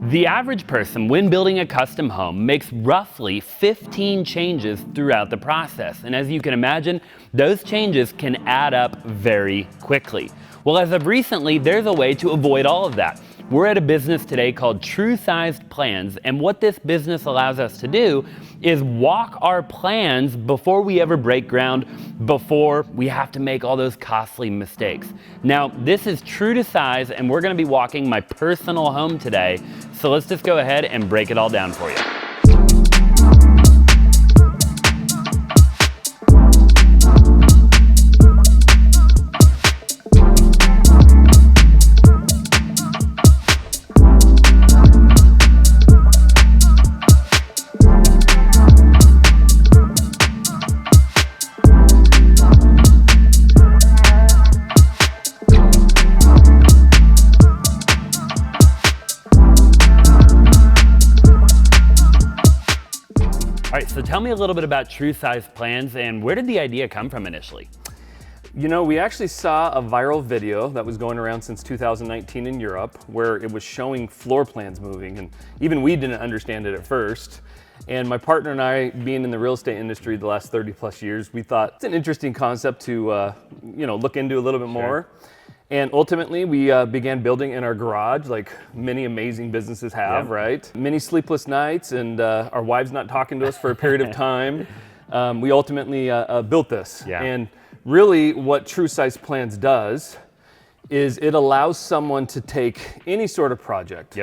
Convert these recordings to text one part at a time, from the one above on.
The average person, when building a custom home, makes roughly 15 changes throughout the process. And as you can imagine, those changes can add up very quickly. Well, as of recently, there's a way to avoid all of that. We're at a business today called True Sized Plans, and what this business allows us to do is walk our plans before we ever break ground, before we have to make all those costly mistakes. Now, this is true to size, and we're gonna be walking my personal home today, so let's just go ahead and break it all down for you. All right, so tell me a little bit about True Sized Plans and where did the idea come from initially? You know, we actually saw a viral video that was going around since 2019 in Europe where it was showing floor plans moving, and even we didn't understand it at first. And my partner and I, being in the real estate industry the last 30 plus years, we thought it's an interesting concept to look into a little bit more. And ultimately, we began building in our garage, like many amazing businesses have, right? Many sleepless nights and our wives not talking to us for a period of time. We ultimately built this. And really what True Size Plans does is it allows someone to take any sort of project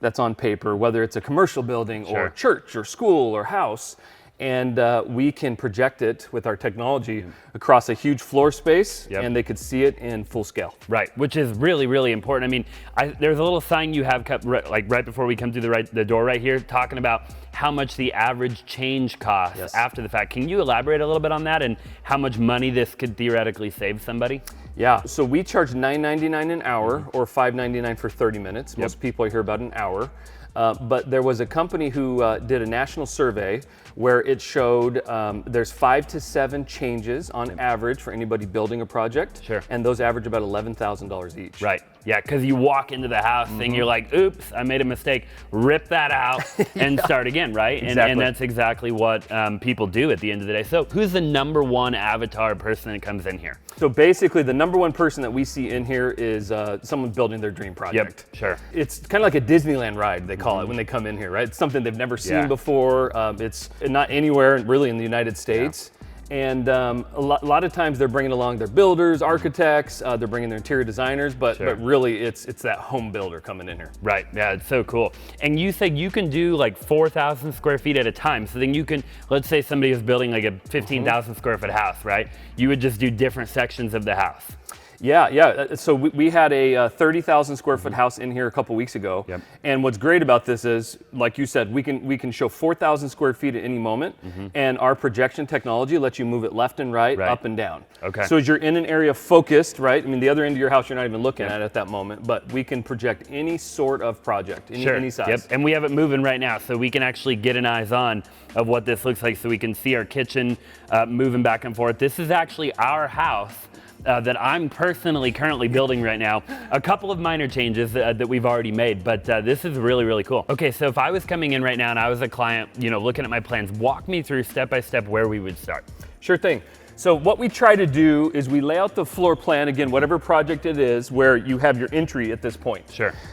that's on paper, whether it's a commercial building or church or school or house, and we can project it with our technology across a huge floor space, and they could see it in full scale. Right, which is really, really important. I mean, there's a little sign you have right before we come through the door right here, talking about how much the average change costs after the fact. Can you elaborate a little bit on that and how much money this could theoretically save somebody? Yeah, so we charge $9.99 an hour or $5.99 for 30 minutes. Most people hear about an hour. But there was a company who did a national survey where it showed there's 5 to 7 changes on average for anybody building a project. And those average about $11,000 each. Right, yeah, because you walk into the house and you're like, oops, I made a mistake. Rip that out and start again, right? And that's exactly what people do at the end of the day. So who's the number one avatar person that comes in here? So basically the number one person that we see in here is someone building their dream project. It's kind of like a Disneyland ride, they call it, when they come in here, right? It's something they've never seen before. It's not anywhere really in the United States. And a lot of times they're bringing along their builders, architects, they're bringing their interior designers, but really it's that home builder coming in here. Right, yeah, it's so cool. And you said you can do like 4,000 square feet at a time. So then you can, let's say somebody is building like a 15,000 square foot house, right? You would just do different sections of the house. Yeah. So we had a 30,000 square foot house in here a couple weeks ago. And what's great about this is, like you said, we can show 4,000 square feet at any moment, and our projection technology lets you move it left and right, up and down. So as you're in an area focused, right? I mean, the other end of your house you're not even looking at that moment, but we can project any sort of project, any size. And we have it moving right now, so we can actually get an eyes on of what this looks like, so we can see our kitchen moving back and forth. This is actually our house that I'm currently building right now. A couple of minor changes that we've already made, but this is really, really cool. Okay, so if I was coming in right now and I was a client, looking at my plans, walk me through step by step where we would start. Sure thing. So what we try to do is we lay out the floor plan, again, whatever project it is, where you have your entry at this point.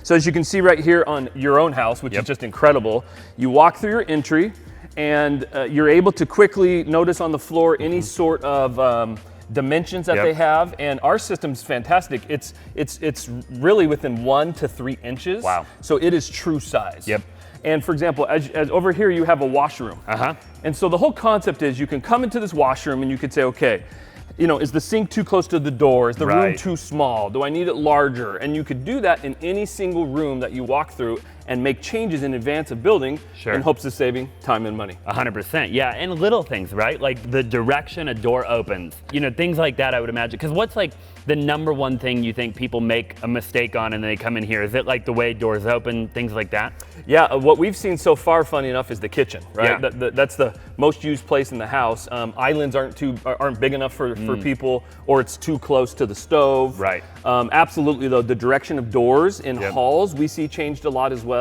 So as you can see right here on your own house, which is just incredible, you walk through your entry and you're able to quickly notice on the floor any sort of dimensions that they have, and our system's fantastic. It's really within 1 to 3 inches. Wow. So it is true size. And for example, as over here you have a washroom. And so the whole concept is you can come into this washroom and you could say, okay, is the sink too close to the door? Is the room too small? Do I need it larger? And you could do that in any single room that you walk through and make changes in advance of building in hopes of saving time and money. 100%, yeah, and little things, right? Like the direction a door opens, things like that I would imagine. Because what's like the number one thing you think people make a mistake on and they come in here? Is it like the way doors open, things like that? Yeah, what we've seen so far, funny enough, is the kitchen, right? Yeah. That's the most used place in the house. Islands aren't big enough for people, or it's too close to the stove. Right. Absolutely, though, the direction of doors in halls we see changed a lot as well.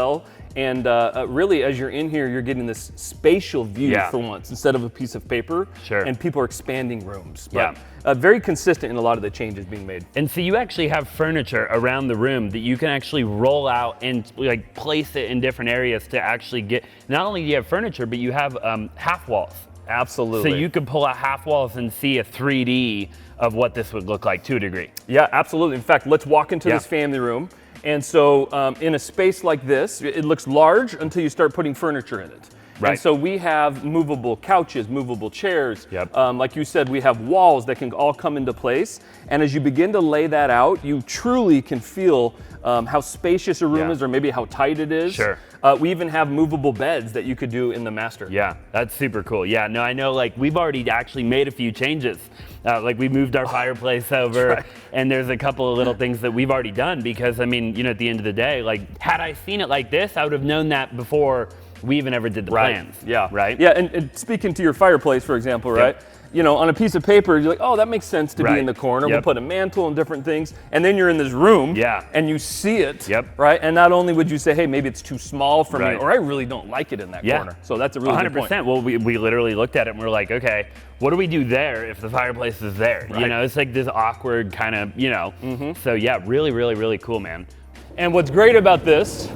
And really, as you're in here, you're getting this spatial view for once, instead of a piece of paper. Sure. And people are expanding rooms. Yeah. But, very consistent in a lot of the changes being made. And so you actually have furniture around the room that you can actually roll out and like place it in different areas to actually get, not only do you have furniture, but you have half walls. Absolutely. So you could pull out half walls and see a 3D of what this would look like to a degree. Yeah, absolutely. In fact, let's walk into this family room. And so in a space like this, it looks large until you start putting furniture in it. Right. And so we have movable couches, movable chairs. Yep. Like you said, we have walls that can all come into place. And as you begin to lay that out, you truly can feel how spacious a room is, or maybe how tight it is. Sure. We even have movable beds that you could do in the master. Yeah, that's super cool. Yeah, no, I know, like, we've already actually made a few changes. Like, we moved our fireplace over, and there's a couple of little things that we've already done because, I mean, you know, at the end of the day, like, had I seen it like this, I would have known that before we even ever did the plans. Yeah. Right? Yeah, and speaking to your fireplace, for example, right? You know, on a piece of paper, you're like, oh, that makes sense to be in the corner. We'll put a mantle and different things. And then you're in this room, and you see it, right? And not only would you say, hey, maybe it's too small for me, or I really don't like it in that corner. So that's a really good point. 100%. Well, we literally looked at it and we're like, okay, what do we do there if the fireplace is there? You know, it's like this awkward kind of, you know. So yeah, really, really, really cool, man. And what's great about this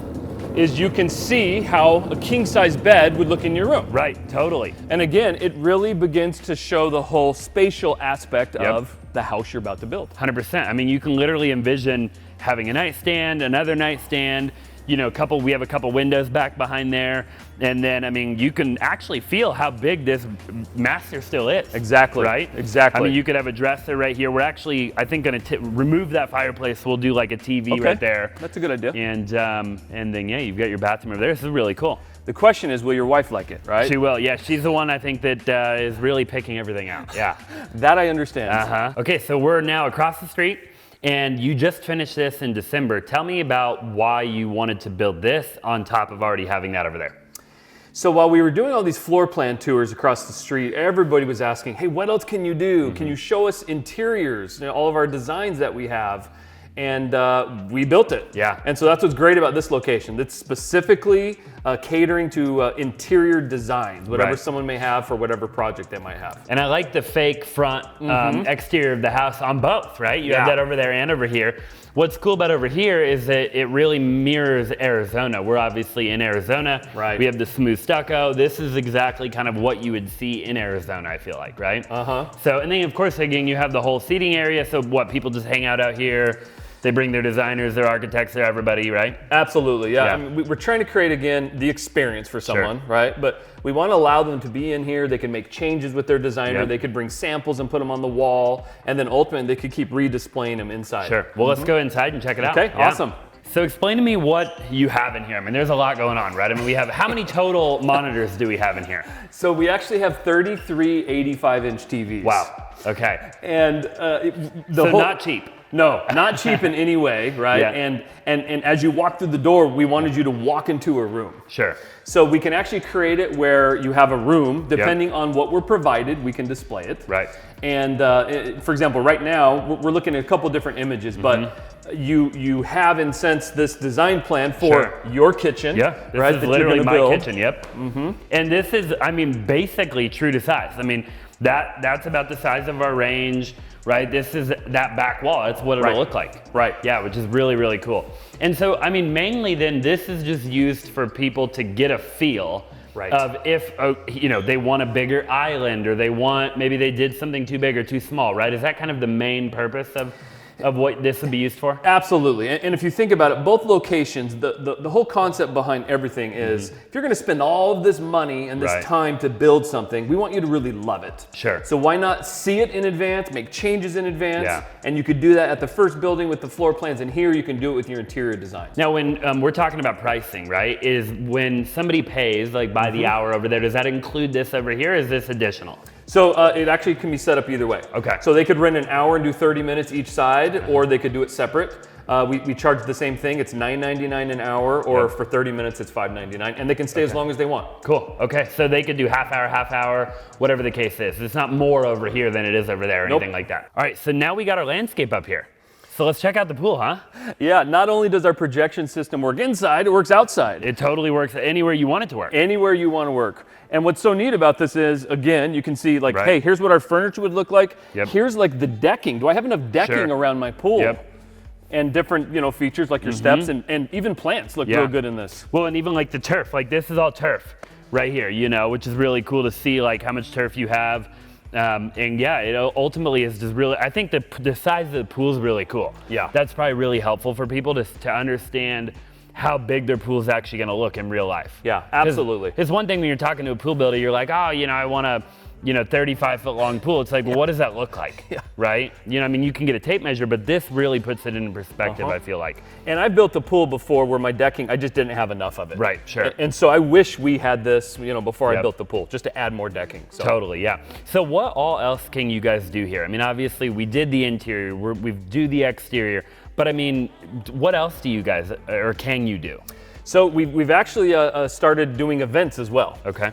is you can see how a king-size bed would look in your room. Right, totally. And again, it really begins to show the whole spatial aspect of the house you're about to build. 100%. I mean, you can literally envision having a nightstand, another nightstand, you know, we have a couple windows back behind there. And then, I mean, you can actually feel how big this master still is. Exactly. Right? Exactly. I mean, you could have a dresser right here. We're actually, I think, going to remove that fireplace. We'll do like a TV right there. That's a good idea. And then, yeah, you've got your bathroom over there. This is really cool. The question is, will your wife like it, right? She will, yeah. She's the one, I think, that is really picking everything out. Yeah. That I understand. Okay, so we're now across the street. And you just finished this in December. Tell me about why you wanted to build this on top of already having that over there. So while we were doing all these floor plan tours across the street, everybody was asking, hey, what else can you do? Can you show us interiors, you know, all of our designs that we have? And we built it. Yeah. And so that's what's great about this location. It's specifically catering to interior designs, whatever someone may have for whatever project they might have. And I like the fake front exterior of the house on both, right? You have that over there and over here. What's cool about over here is that it really mirrors Arizona. We're obviously in Arizona. Right. We have the smooth stucco. This is exactly kind of what you would see in Arizona, I feel like, right? So, and then of course, again, you have the whole seating area. So what, people just hang out here. They bring their designers, their architects, their everybody, right? Absolutely, yeah. I mean, we're trying to create, again, the experience for someone, right? But we want to allow them to be in here. They can make changes with their designer. They could bring samples and put them on the wall. And then ultimately, they could keep redisplaying them inside. Sure. Well, let's go inside and check it out. Okay, awesome. So explain to me what you have in here. I mean, there's a lot going on, right? I mean, we have, how many total monitors do we have in here? So we actually have 33 85-inch TVs. Wow, okay. And not cheap. No, not cheap in any way, right? And as you walk through the door, we wanted you to walk into a room. Sure. So we can actually create it where you have a room, depending on what we're provided, we can display it. Right. And for example, right now, we're looking at a couple different images, but you have, in a sense, this design plan for your kitchen. Yeah, this right, is that literally you're my build. kitchen, yep. And this is, I mean, basically true to size. I mean, that's about the size of our range, right? This is that back wall. That's what it'll look like. Right. Yeah, which is really, really cool. And so, I mean, mainly then this is just used for people to get a feel of if, you know, they want a bigger island or they want, maybe they did something too big or too small, right? Is that kind of the main purpose of what this would be used for? Absolutely. And if you think about it, both locations, the whole concept behind everything is if you're going to spend all of this money and this time to build something, we want you to really love it. Sure. So why not see it in advance, make changes in advance, and you could do that at the first building with the floor plans, and here you can do it with your interior designs. Now, when we're talking about pricing, right, is when somebody pays, like by the hour over there, does that include this over here, or is this additional? So it actually can be set up either way. Okay. So they could rent an hour and do 30 minutes each side, or they could do it separate. We charge the same thing. It's $9.99 an hour, or for 30 minutes, it's $5.99, and they can stay as long as they want. Cool. Okay. So they could do half hour, whatever the case is. It's not more over here than it is over there or anything like that. All right. So now we got our landscape up here. So let's check out the pool, huh? Yeah, not only does our projection system work inside, it works outside. It totally works anywhere you want it to work. Anywhere you want to work. And what's so neat about this is, again, you can see like, Right. hey, here's what our furniture would look like. Yep. Here's like the decking. Do I have enough decking Sure. around my pool? Yep. And different, features like your steps and even plants look real good in this. Well, and even like the turf, like this is all turf right here, which is really cool to see like how much turf you have. And yeah, it ultimately is just really, I think the size of the pool is really cool. Yeah. That's probably really helpful for people to understand how big their pool is actually going to look in real life. Yeah, absolutely. It's one thing when you're talking to a pool builder, you're like, oh, I want a 35-foot long pool. It's like, well, what does that look like? Yeah. Right? You can get a tape measure, but this really puts it in perspective, I feel like. And I built a pool before where my decking, I just didn't have enough of it. Right, sure. And so I wish we had this, before I Yep. built the pool, just to add more decking. So. Totally, yeah. So what all else can you guys do here? I mean, obviously we did the interior, we do the exterior, but I mean, what else do you guys, or can you do? So we've actually started doing events as well. Okay.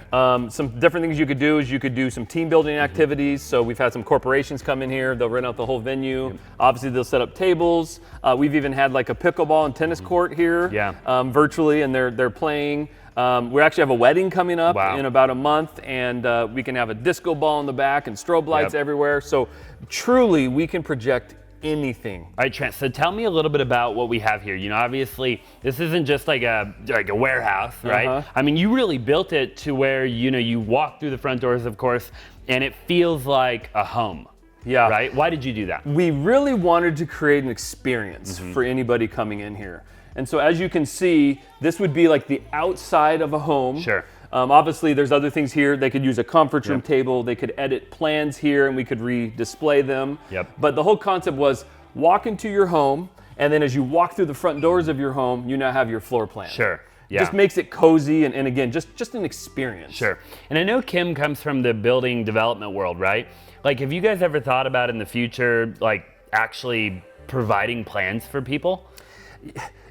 Some different things you could do is you could do some team building activities. So we've had some corporations come in here. They'll rent out the whole venue. Yep. Obviously, they'll set up tables. We've even had like a pickleball and tennis court here, virtually, and they're playing. We actually have a wedding coming up in about a month, and we can have a disco ball in the back and strobe lights everywhere. So truly, we can project anything. All right, Trent, so tell me a little bit about what we have here. Obviously this isn't just like a warehouse, right? I mean, you really built it to where, you walk through the front doors, of course, and it feels like a home. Yeah. Right? Why did you do that? We really wanted to create an experience for anybody coming in here. And so as you can see, this would be like the outside of a home. Sure. Obviously, there's other things here. They could use a conference room table. They could edit plans here, and we could re-display them. Yep. But the whole concept was walk into your home, and then as you walk through the front doors of your home, you now have your floor plan. Sure. Yeah. Just makes it cozy, and again, just an experience. Sure. And I know Kim comes from the building development world, right? Like, have you guys ever thought about in the future, like, actually providing plans for people?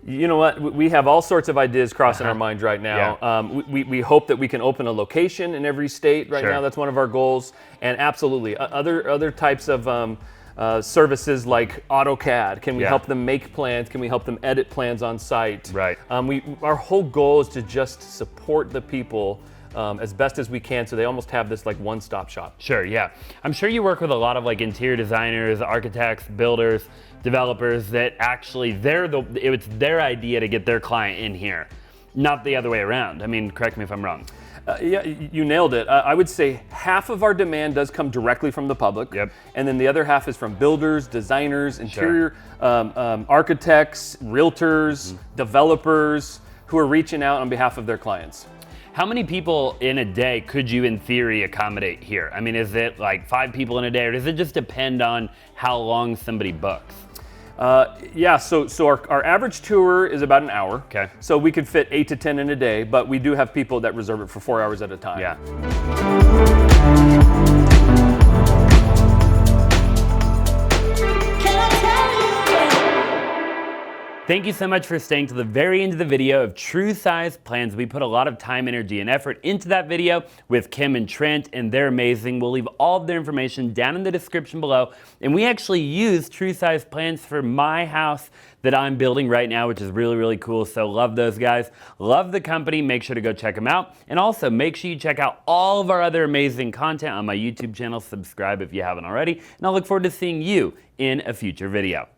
You know what? We have all sorts of ideas crossing our minds right now. Yeah. We hope that we can open a location in every state right now. That's one of our goals. And absolutely, other types of services like AutoCAD. Can we help them make plans? Can we help them edit plans on site? Right. Our whole goal is to just support the people as best as we can, so they almost have this like one-stop shop. Sure, yeah. I'm sure you work with a lot of like interior designers, architects, builders, developers that actually it's their idea to get their client in here, not the other way around. I mean, correct me if I'm wrong. Yeah, you nailed it. I would say half of our demand does come directly from the public, and then the other half is from builders, designers, interior architects, realtors, developers who are reaching out on behalf of their clients. How many people in a day could you, in theory, accommodate here? I mean, is it like 5 people in a day, or does it just depend on how long somebody books? Yeah, so our average tour is about an hour. Okay. So we could fit 8 to 10 in a day, but we do have people that reserve it for 4 hours at a time. Yeah. Thank you so much for staying to the very end of the video of True Size Plans. We put a lot of time, energy, and effort into that video with Kim and Trent, and they're amazing. We'll leave all of their information down in the description below. And we actually use True Size Plans for my house that I'm building right now, which is really, really cool. So love those guys. Love the company. Make sure to go check them out. And also make sure you check out all of our other amazing content on my YouTube channel. Subscribe if you haven't already. And I'll look forward to seeing you in a future video.